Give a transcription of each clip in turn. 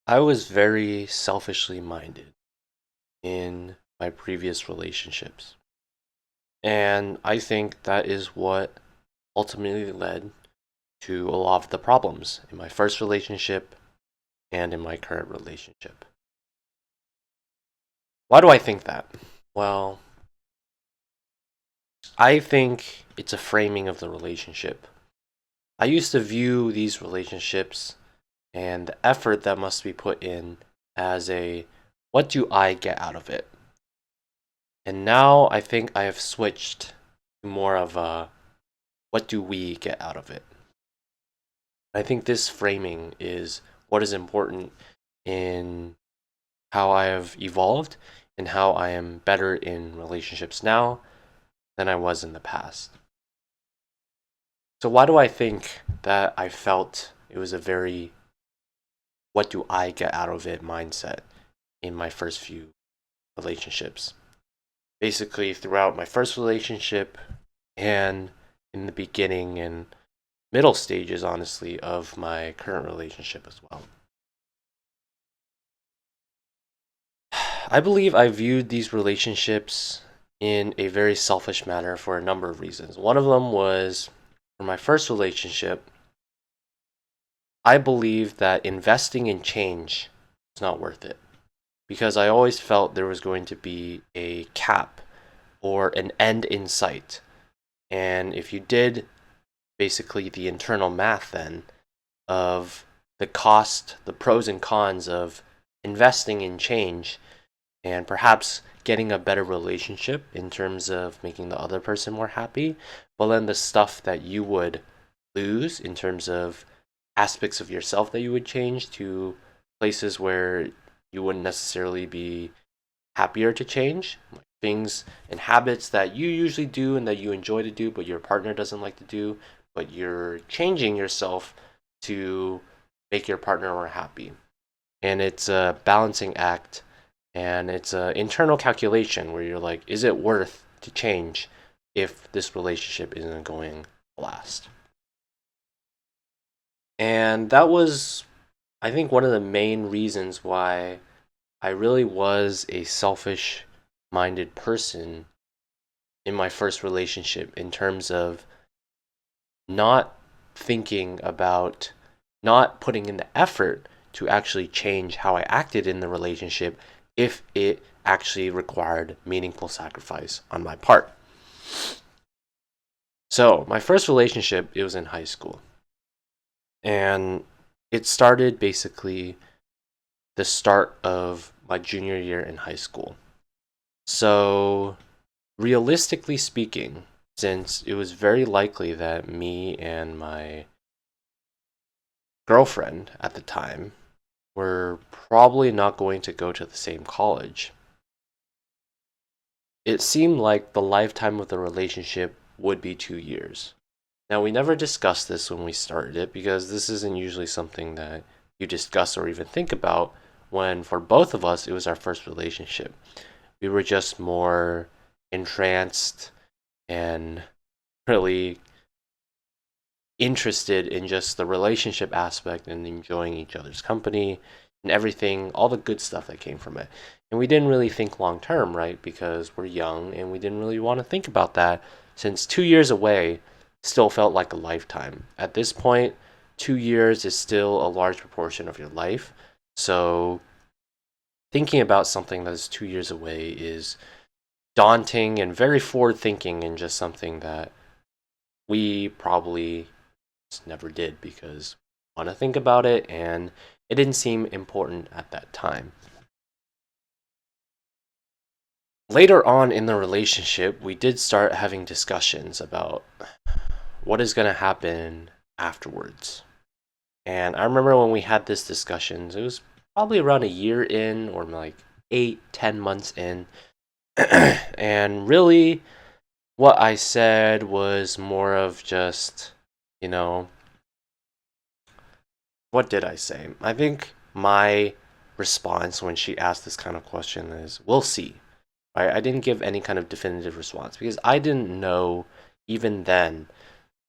I was very selfishly minded in my previous relationships. And I think that is what ultimately led to a lot of the problems in my first relationship and in my current relationship. Why do I think that? Well, I think it's a framing of the relationship. I used to view these relationships and the effort that must be put in as a what do I get out of it? And now I think I have switched to more of a what do we get out of it? I think this framing is what is important in how I have evolved and how I am better in relationships now than I was in the past. So, why do I think that I felt it was a very what do I get out of it mindset in my first few relationships? Basically, throughout my first relationship and in the beginning and middle stages, honestly, of my current relationship as well. I believe I viewed these relationships in a very selfish manner for a number of reasons. One of them was for my first relationship, I believe that investing in change is not worth it because I always felt there was going to be a cap or an end in sight. And if you did basically the internal math then of the cost, the pros and cons of investing in change and perhaps getting a better relationship in terms of making the other person more happy, but then the stuff that you would lose in terms of aspects of yourself that you would change to places where you wouldn't necessarily be happier to change, like things and habits that you usually do and that you enjoy to do, but your partner doesn't like to do, but you're changing yourself to make your partner more happy. And it's a balancing act and it's an internal calculation where you're like, is it worth to change if this relationship isn't going to last? And that was, I think, one of the main reasons why I really was a selfish minded person in my first relationship in terms of not thinking about, not putting in the effort to actually change how I acted in the relationship if it actually required meaningful sacrifice on my part. So, my first relationship, it was in high school. And it started basically the start of my junior year in high school. So, realistically speaking, since it was very likely that me and my girlfriend at the time were probably not going to go to the same college, it seemed like the lifetime of the relationship would be 2 years. Now, we never discussed this when we started it because this isn't usually something that you discuss or even think about when, for both of us, it was our first relationship. We were just more entranced and really interested in just the relationship aspect and enjoying each other's company and everything, all the good stuff that came from it. And we didn't really think long term, right? Because we're young and we didn't really want to think about that since 2 years away still felt like a lifetime. At this point, 2 years is still a large proportion of your life. So thinking about something that is 2 years away is daunting and very forward thinking and just something that we probably never did because I want to think about it and it didn't seem important at that time. Later on in the relationship, we did start having discussions about what is going to happen afterwards. And I remember when we had this discussions, it was probably around a year in or like 8, 10 months in. And really, what I said was more of just, you know, what did I say? I think my response when she asked this kind of question is, we'll see. Right? I didn't give any kind of definitive response because I didn't know even then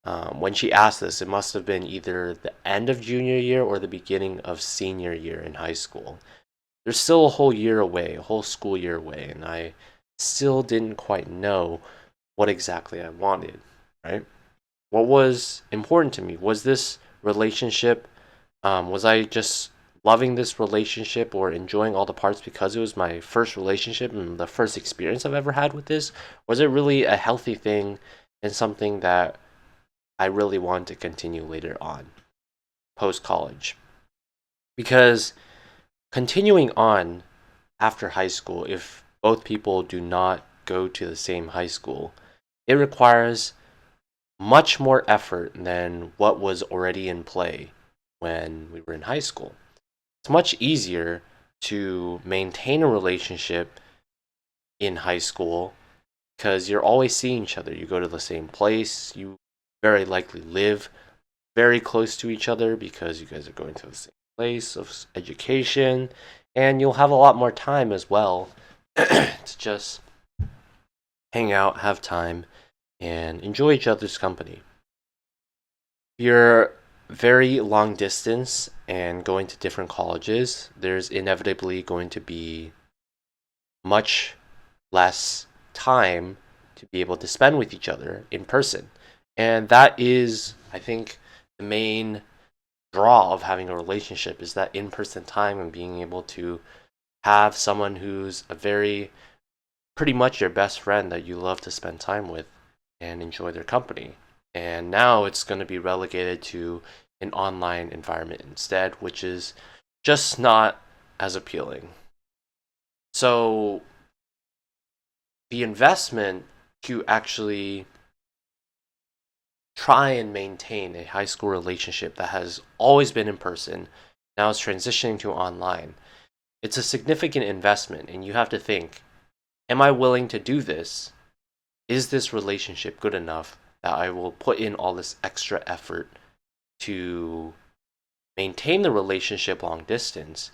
When she asked this, it must have been either the end of junior year or the beginning of senior year in high school. There's still a whole year away, a whole school year away, and I still didn't quite know what exactly I wanted, right? What was important to me? Was this relationship, was I just loving this relationship or enjoying all the parts because it was my first relationship and the first experience I've ever had with this? Was it really a healthy thing and something that I really wanted to continue later on, post college? Because continuing on after high school, if both people do not go to the same high school, it requires much more effort than what was already in play when we were in high school. It's much easier to maintain a relationship in high school because you're always seeing each other. You go to the same place, you very likely live very close to each other because you guys are going to the same place of education, and you'll have a lot more time as well to just hang out, have time, and enjoy each other's company. If you're very long distance and going to different colleges, there's inevitably going to be much less time to be able to spend with each other in person. And that is, I think, the main draw of having a relationship is that in-person time and being able to have someone who's a very pretty much your best friend that you love to spend time with and enjoy their company. And now it's going to be relegated to an online environment instead, which is just not as appealing. So the investment to actually try and maintain a high school relationship that has always been in person now is transitioning to online. It's a significant investment, and you have to think, am I willing to do this? Is this relationship good enough that I will put in all this extra effort to maintain the relationship long distance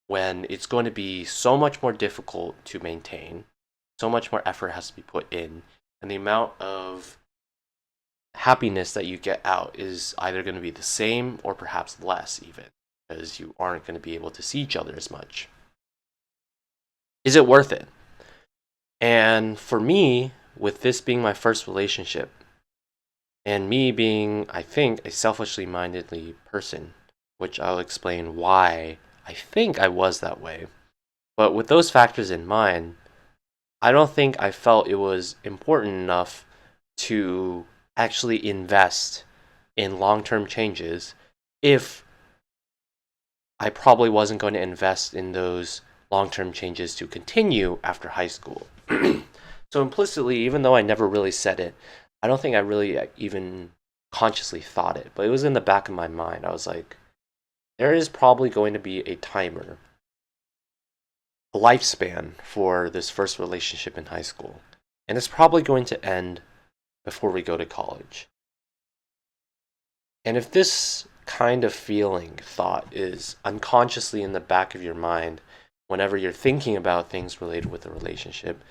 when it's going to be so much more difficult to maintain, so much more effort has to be put in, and the amount of happiness that you get out is either going to be the same or perhaps less, even because you aren't going to be able to see each other as much. Is it worth it? And for me, with this being my first relationship, and me being, I think, a selfishly mindedly person, which I'll explain why I think I was that way. But with those factors in mind, I don't think I felt it was important enough to actually invest in long term changes if I probably wasn't going to invest in those long term changes to continue after high school. So implicitly, even though I never really said it, I don't think I really even consciously thought it, but it was in the back of my mind. I was like, there is probably going to be a timer, a lifespan for this first relationship in high school, and it's probably going to end before we go to college. And if this kind of feeling, thought, is unconsciously in the back of your mind whenever you're thinking about things related with a relationship,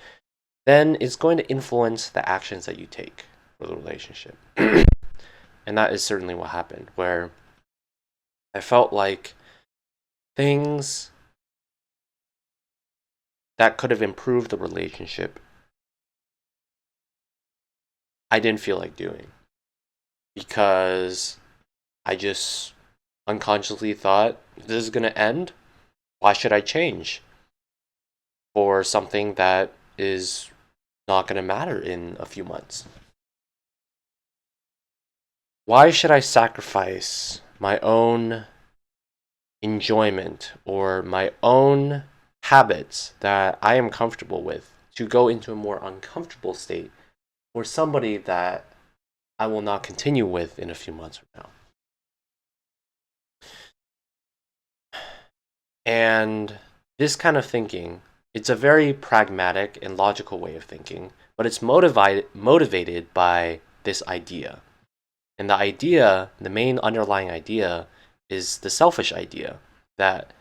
then it's going to influence the actions that you take for the relationship. And that is certainly what happened, where I felt like things that could have improved the relationship, I didn't feel like doing because I just unconsciously thought, this is going to end. Why should I change for something that is not going to matter in a few months? Why should I sacrifice my own enjoyment or my own habits that I am comfortable with to go into a more uncomfortable state for somebody that I will not continue with in a few months from now? And this kind of thinking, it's a very pragmatic and logical way of thinking, but it's motivated by this idea. And the idea, the main underlying idea, is the selfish idea that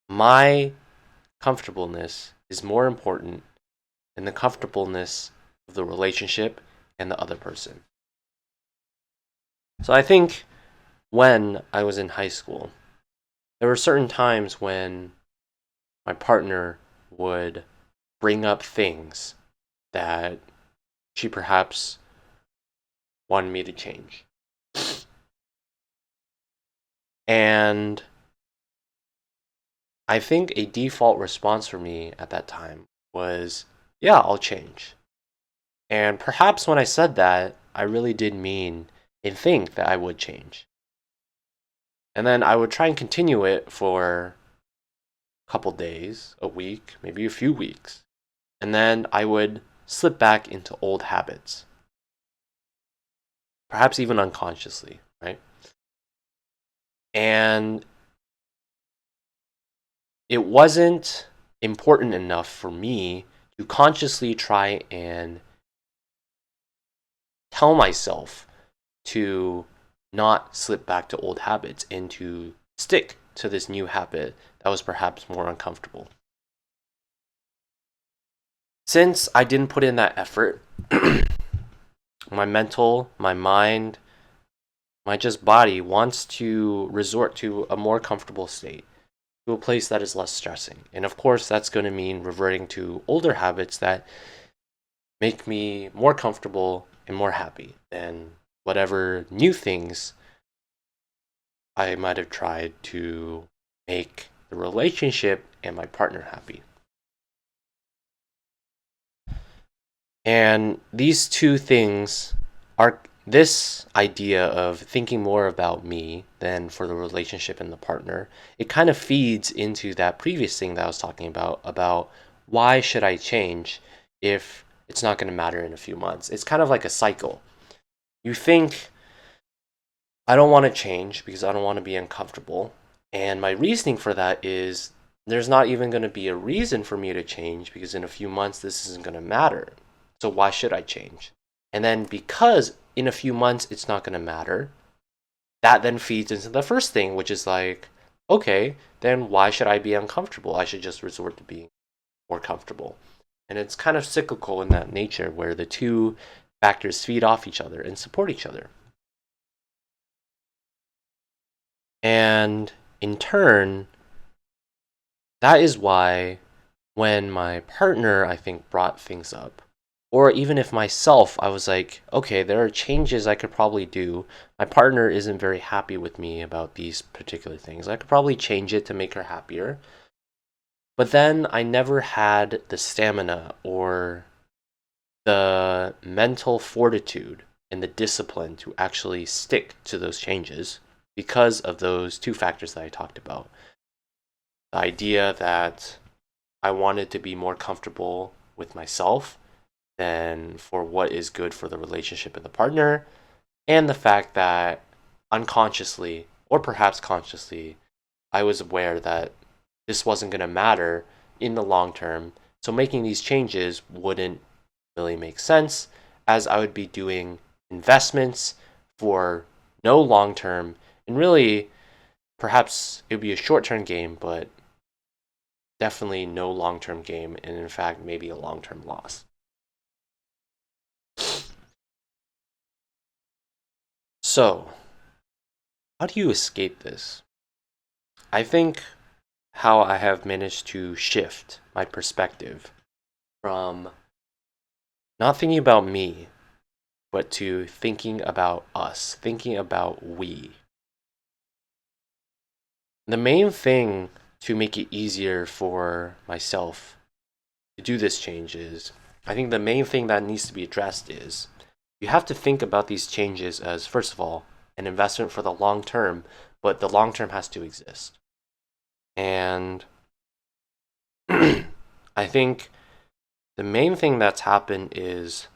my comfortableness is more important than the comfortableness of the relationship and the other person. So I think when I was in high school, there were certain times when my partner would bring up things that she perhaps wanted me to change. And I think a default response for me at that time was, yeah, I'll change. And perhaps when I said that, I really did mean and think that I would change. And then I would try and continue it for a couple days, a week, maybe a few weeks. And then I would slip back into old habits, perhaps even unconsciously, right? And it wasn't important enough for me to consciously try and tell myself to not slip back to old habits and to stick to this new habit that was perhaps more uncomfortable. Since I didn't put in that effort, my mental, my mind, my just body wants to resort to a more comfortable state, to a place that is less stressing. And of course, that's going to mean reverting to older habits that make me more comfortable and more happy than whatever new things I might have tried to make the relationship and my partner happy. And these two things are this idea of thinking more about me than for the relationship and the partner. It kind of feeds into that previous thing that I was talking about why should I change if it's not going to matter in a few months. It's kind of like a cycle. You think, I don't want to change because I don't want to be uncomfortable. And my reasoning for that is there's not even going to be a reason for me to change because in a few months this isn't going to matter. So why should I change? And then because in a few months it's not going to matter, that then feeds into the first thing, which is like, okay, then why should I be uncomfortable? I should just resort to being more comfortable. And it's kind of cyclical in that nature where the two factors feed off each other and support each other. And in turn, that is why when my partner, I think, brought things up, or even if myself, I was like, okay, there are changes I could probably do. My partner isn't very happy with me about these particular things. I could probably change it to make her happier. But then I never had the stamina or the mental fortitude and the discipline to actually stick to those changes because of those two factors that I talked about. The idea that I wanted to be more comfortable with myself than for what is good for the relationship and the partner, and the fact that unconsciously, or perhaps consciously, I was aware that this wasn't going to matter in the long term. So making these changes wouldn't really make sense as I would be doing investments for no long term, and really perhaps it would be a short term game, but definitely no long term game, and in fact, maybe a long term loss. So, how do you escape this? I think how I have managed to shift my perspective from not thinking about me, but to thinking about us, thinking about we. The main thing to make it easier for myself to do this change is, I think the main thing that needs to be addressed is you have to think about these changes as, first of all, an investment for the long term, but the long term has to exist. And I think the main thing that's happened is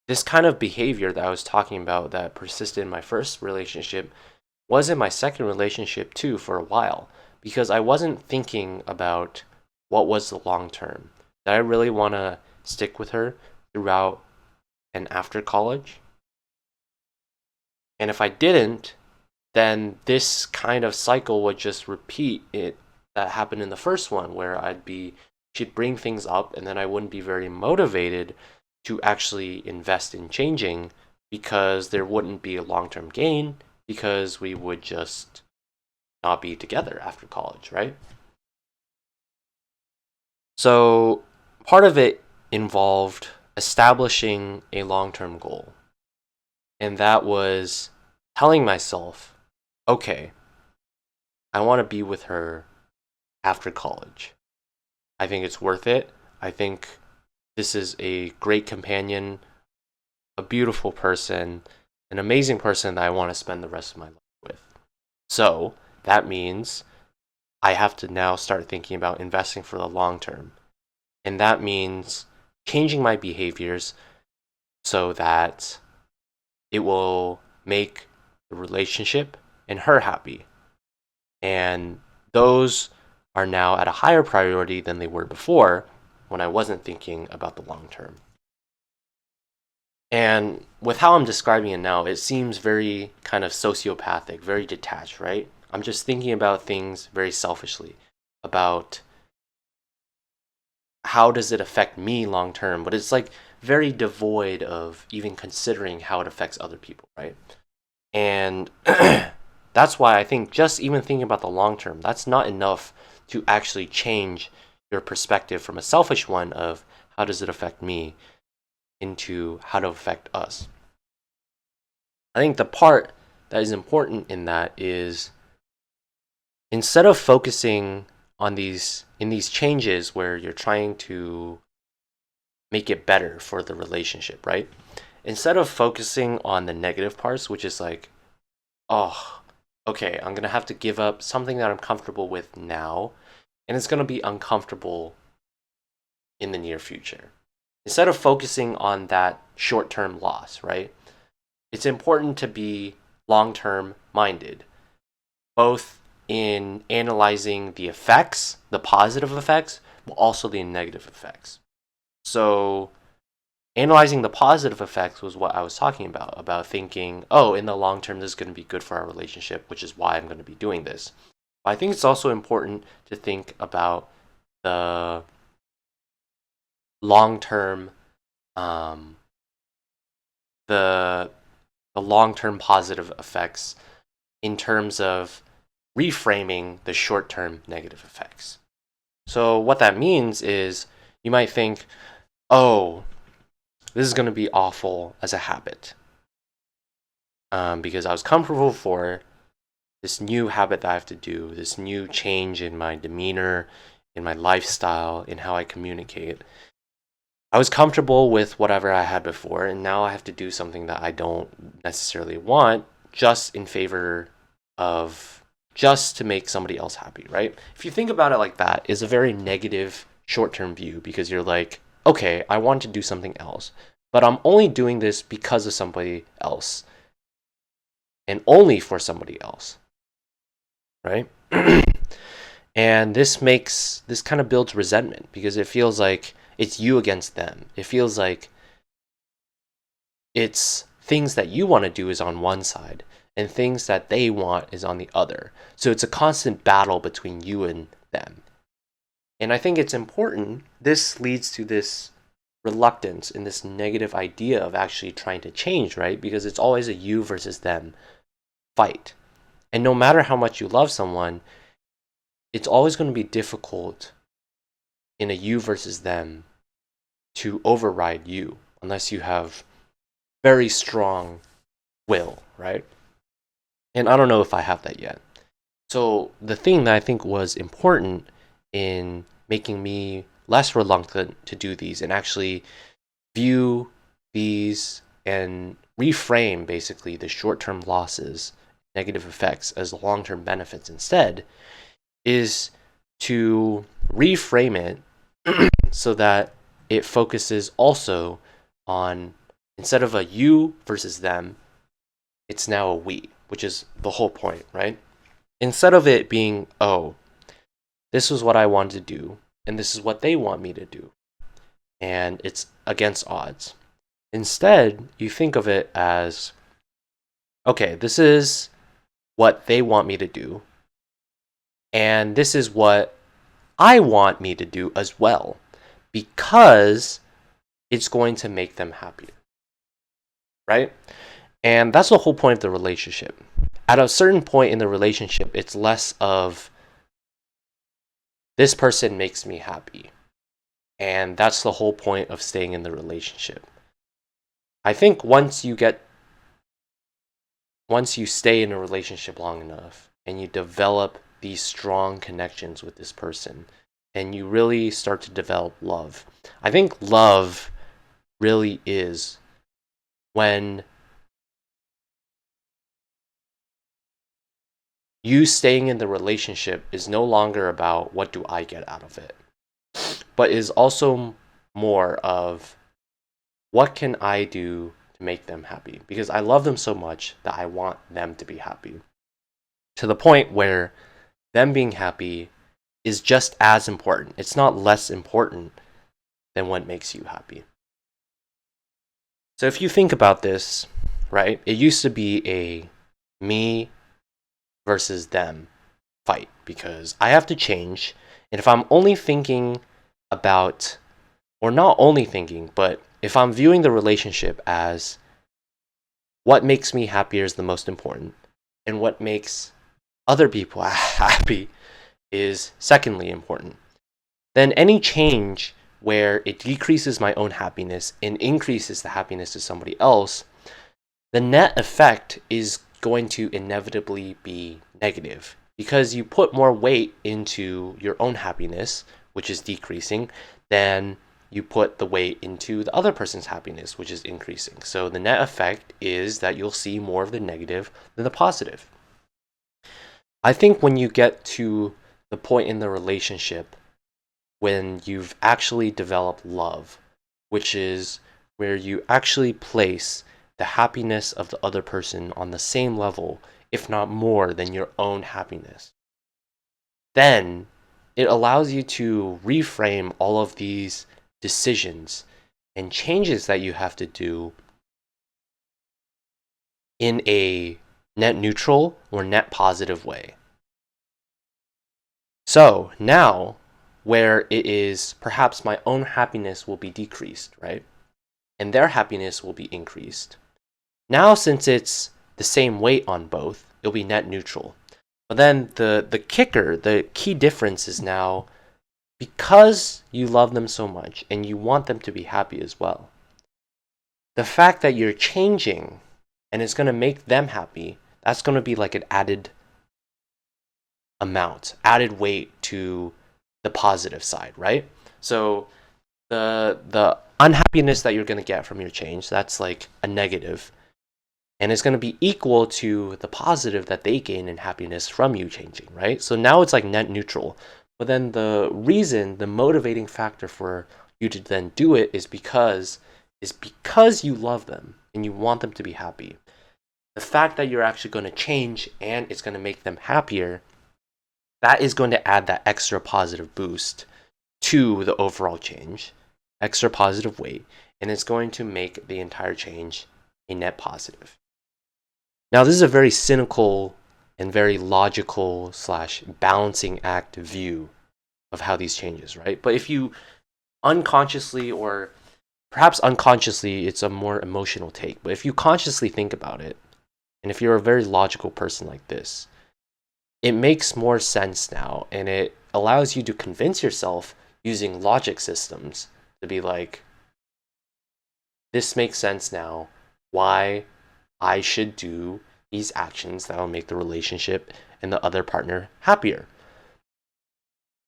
this kind of behavior that I was talking about that persisted in my first relationship was in my second relationship too for a while, because I wasn't thinking about what was the long term. Did I really want to stick with her throughout and after college? And if I didn't, then this kind of cycle would just repeat it that happened in the first one, where I'd be she'd bring things up, and then I wouldn't be very motivated to actually invest in changing because there wouldn't be a long term gain because we would just not be together after college, right? So part of it involved establishing a long term goal. And that was telling myself, okay, I want to be with her after college. I think it's worth it. I think this is a great companion, a beautiful person, an amazing person that I want to spend the rest of my life with. So that means I have to now start thinking about investing for the long term. And that means changing my behaviors so that it will make the relationship and her happy. And those are now at a higher priority than they were before when I wasn't thinking about the long term. And with how I'm describing it now, it seems very kind of sociopathic, very detached, right? I'm just thinking about things very selfishly, about how does it affect me long term, but it's like very devoid of even considering how it affects other people, right? And that's why I think just even thinking about the long term, that's not enough to actually change your perspective from a selfish one of how does it affect me into how to affect us. I think the part that is important in that is instead of focusing on these changes where you're trying to make it better for the relationship, right? Instead of focusing on the negative parts, which is like, oh, okay, I'm going to have to give up something that I'm comfortable with now, and it's going to be uncomfortable in the near future. Instead of focusing on that short term loss, right? It's important to be long term minded, both in analyzing the effects, the positive effects, but also the negative effects. So, analyzing the positive effects was what I was talking about thinking, oh, in the long term, this is going to be good for our relationship, which is why I'm going to be doing this. But I think it's also important to think about the long term, the long term positive effects in terms of reframing the short term negative effects. So, what that means is you might think, oh, this is going to be awful as a habit because I was comfortable for this new habit that I have to do, this new change in my demeanor, in my lifestyle, in how I communicate. I was comfortable with whatever I had before, and now I have to do something that I don't necessarily want just in favor of just to make somebody else happy, right? If you think about it like that, it's a very negative short-term view because you're like, okay, I want to do something else, but I'm only doing this because of somebody else and only for somebody else, right? And this kind of builds resentment because it feels like it's you against them. It feels like it's things that you want to do is on one side and things that they want is on the other. So it's a constant battle between you and them. And I think it's important. This leads to this reluctance and this negative idea of actually trying to change, right? Because it's always a you versus them fight. And no matter how much you love someone, it's always going to be difficult in a you versus them to override you unless you have very strong will, right? And I don't know if I have that yet. So the thing that I think was important in making me less reluctant to do these and actually view these and reframe basically the short-term losses, negative effects as long-term benefits instead is to reframe it so that it focuses also on instead of a you versus them, it's now a we, which is the whole point, right? Instead of it being, oh, this is what I want to do, and this is what they want me to do, and it's against odds. Instead, you think of it as, okay, this is what they want me to do, and this is what I want me to do as well, because it's going to make them happier, right? And that's the whole point of the relationship. At a certain point in the relationship, it's less of this person makes me happy. And that's the whole point of staying in the relationship. I think once you stay in a relationship long enough and you develop these strong connections with this person and you really start to develop love. I think love really is when you staying in the relationship is no longer about what do I get out of it, but is also more of what can I do to make them happy? Because I love them so much that I want them to be happy. To the point where them being happy is just as important. It's not less important than what makes you happy. So if you think about this, right, it used to be a me versus them fight because I have to change. And if I'm only thinking about, or not only thinking, but if I'm viewing the relationship as what makes me happier is the most important, and what makes other people happy is secondly important, then any change where it decreases my own happiness and increases the happiness of somebody else, the net effect is going to inevitably be negative because you put more weight into your own happiness, which is decreasing, than you put the weight into the other person's happiness, which is increasing. So the net effect is that you'll see more of the negative than the positive. I think when you get to the point in the relationship when you've actually developed love, which is where you actually place the happiness of the other person on the same level, if not more, than your own happiness, then it allows you to reframe all of these decisions and changes that you have to do in a net neutral or net positive way. So now, where it is perhaps my own happiness will be decreased, right? And their happiness will be increased. Now, since it's the same weight on both, it'll be net neutral. But then the kicker, the key difference is now because you love them so much and you want them to be happy as well. The fact that you're changing and it's going to make them happy, that's going to be like an added amount, added weight to the positive side, right? So the unhappiness that you're going to get from your change, that's like a negative, and it's going to be equal to the positive that they gain in happiness from you changing, right? So now it's like net neutral. But then the reason, the motivating factor for you to then do it is because you love them and you want them to be happy. The fact that you're actually going to change and it's going to make them happier, that is going to add that extra positive boost to the overall change, extra positive weight, and it's going to make the entire change a net positive. Now, this is a very cynical and very logical / balancing act view of how these changes, right? But if you unconsciously, or perhaps unconsciously, it's a more emotional take, but if you consciously think about it, and if you're a very logical person like this, it makes more sense now, and it allows you to convince yourself using logic systems to be like, this makes sense now, why I should do these actions that will make the relationship and the other partner happier.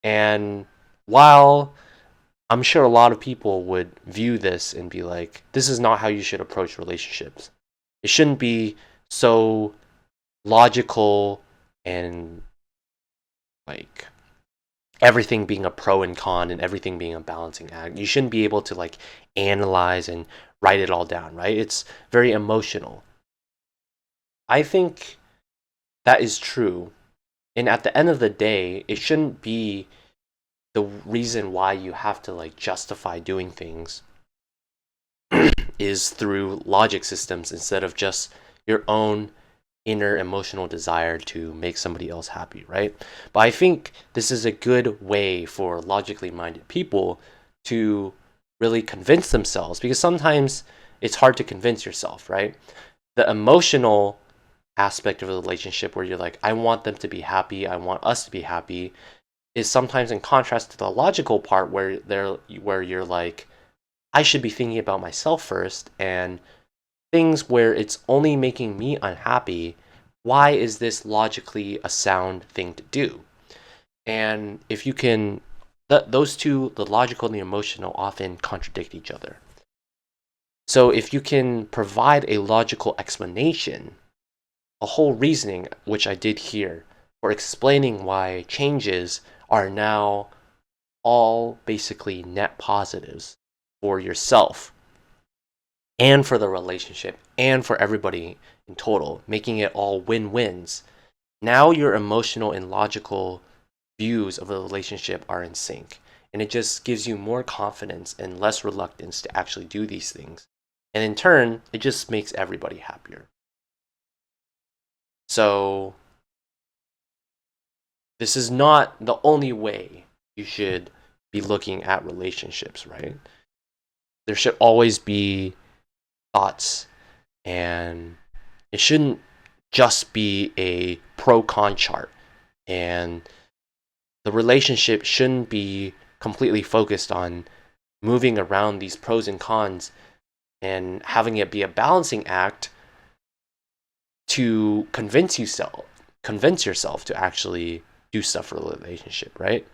And while I'm sure a lot of people would view this and be like, this is not how you should approach relationships. It shouldn't be so logical and like everything being a pro and con and everything being a balancing act. You shouldn't be able to like analyze and write it all down, right? It's very emotional. I think that is true. And at the end of the day, it shouldn't be the reason why you have to like justify doing things is through logic systems instead of just your own inner emotional desire to make somebody else happy, right? But I think this is a good way for logically minded people to really convince themselves, because sometimes it's hard to convince yourself, right? The emotional aspect of a relationship where you're like, I want them to be happy, I want us to be happy, is sometimes in contrast to the logical part where you're like, I should be thinking about myself first, and things where it's only making me unhappy, why is this logically a sound thing to do? And if you can, those two, the logical and the emotional, often contradict each other. So if you can provide a logical explanation, a whole reasoning, which I did here, for explaining why changes are now all basically net positives for yourself and for the relationship and for everybody in total, making it all win-wins. Now your emotional and logical views of the relationship are in sync. And it just gives you more confidence and less reluctance to actually do these things. And in turn, it just makes everybody happier. So, this is not the only way you should be looking at relationships, right? There should always be thoughts, and it shouldn't just be a pro con chart. And the relationship shouldn't be completely focused on moving around these pros and cons and having it be a balancing act to convince yourself to actually do stuff for the relationship, right?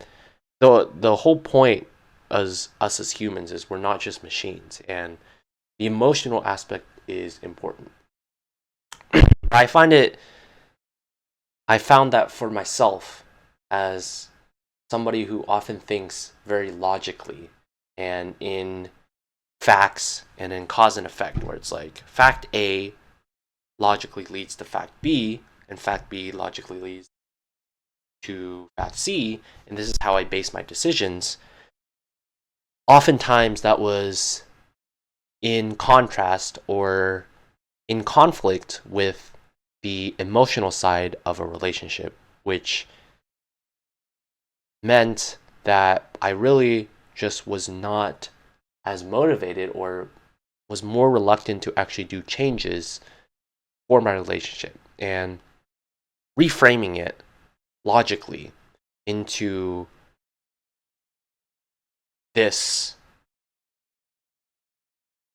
The whole point as us as humans is we're not just machines, and the emotional aspect is important. I found that for myself, as somebody who often thinks very logically and in facts and in cause and effect, where it's like fact A logically leads to fact B, and fact B logically leads to fact C, and this is how I base my decisions. Oftentimes that was in contrast or in conflict with the emotional side of a relationship, which meant that I really just was not as motivated or was more reluctant to actually do changes for my relationship. And reframing it logically into this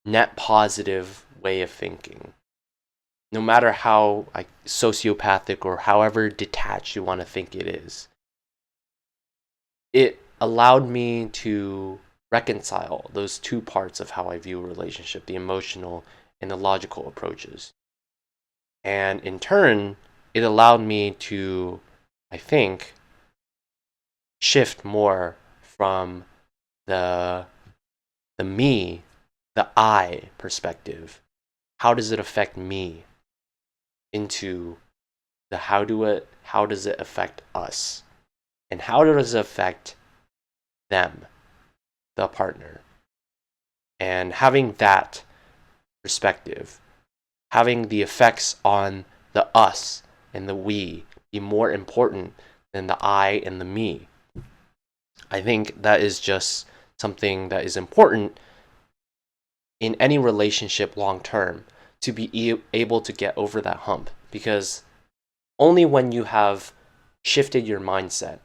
net positive way of thinking, no matter how like sociopathic or however detached you want to think it is, it allowed me to reconcile those two parts of how I view a relationship, the emotional and the logical approaches. And in turn, it allowed me to, I think, shift more from the me, the I perspective. How does it affect me? Into the how does it affect us? And how does it affect them, the partner? And having that perspective, having the effects on the us and the we be more important than the I and the me. I think that is just something that is important in any relationship long term, to be able to get over that hump, because only when you have shifted your mindset,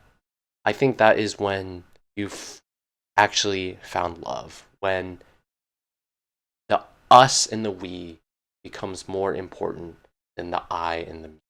I think that is when you've actually found love, when the us and the we becomes more important than the I and the me.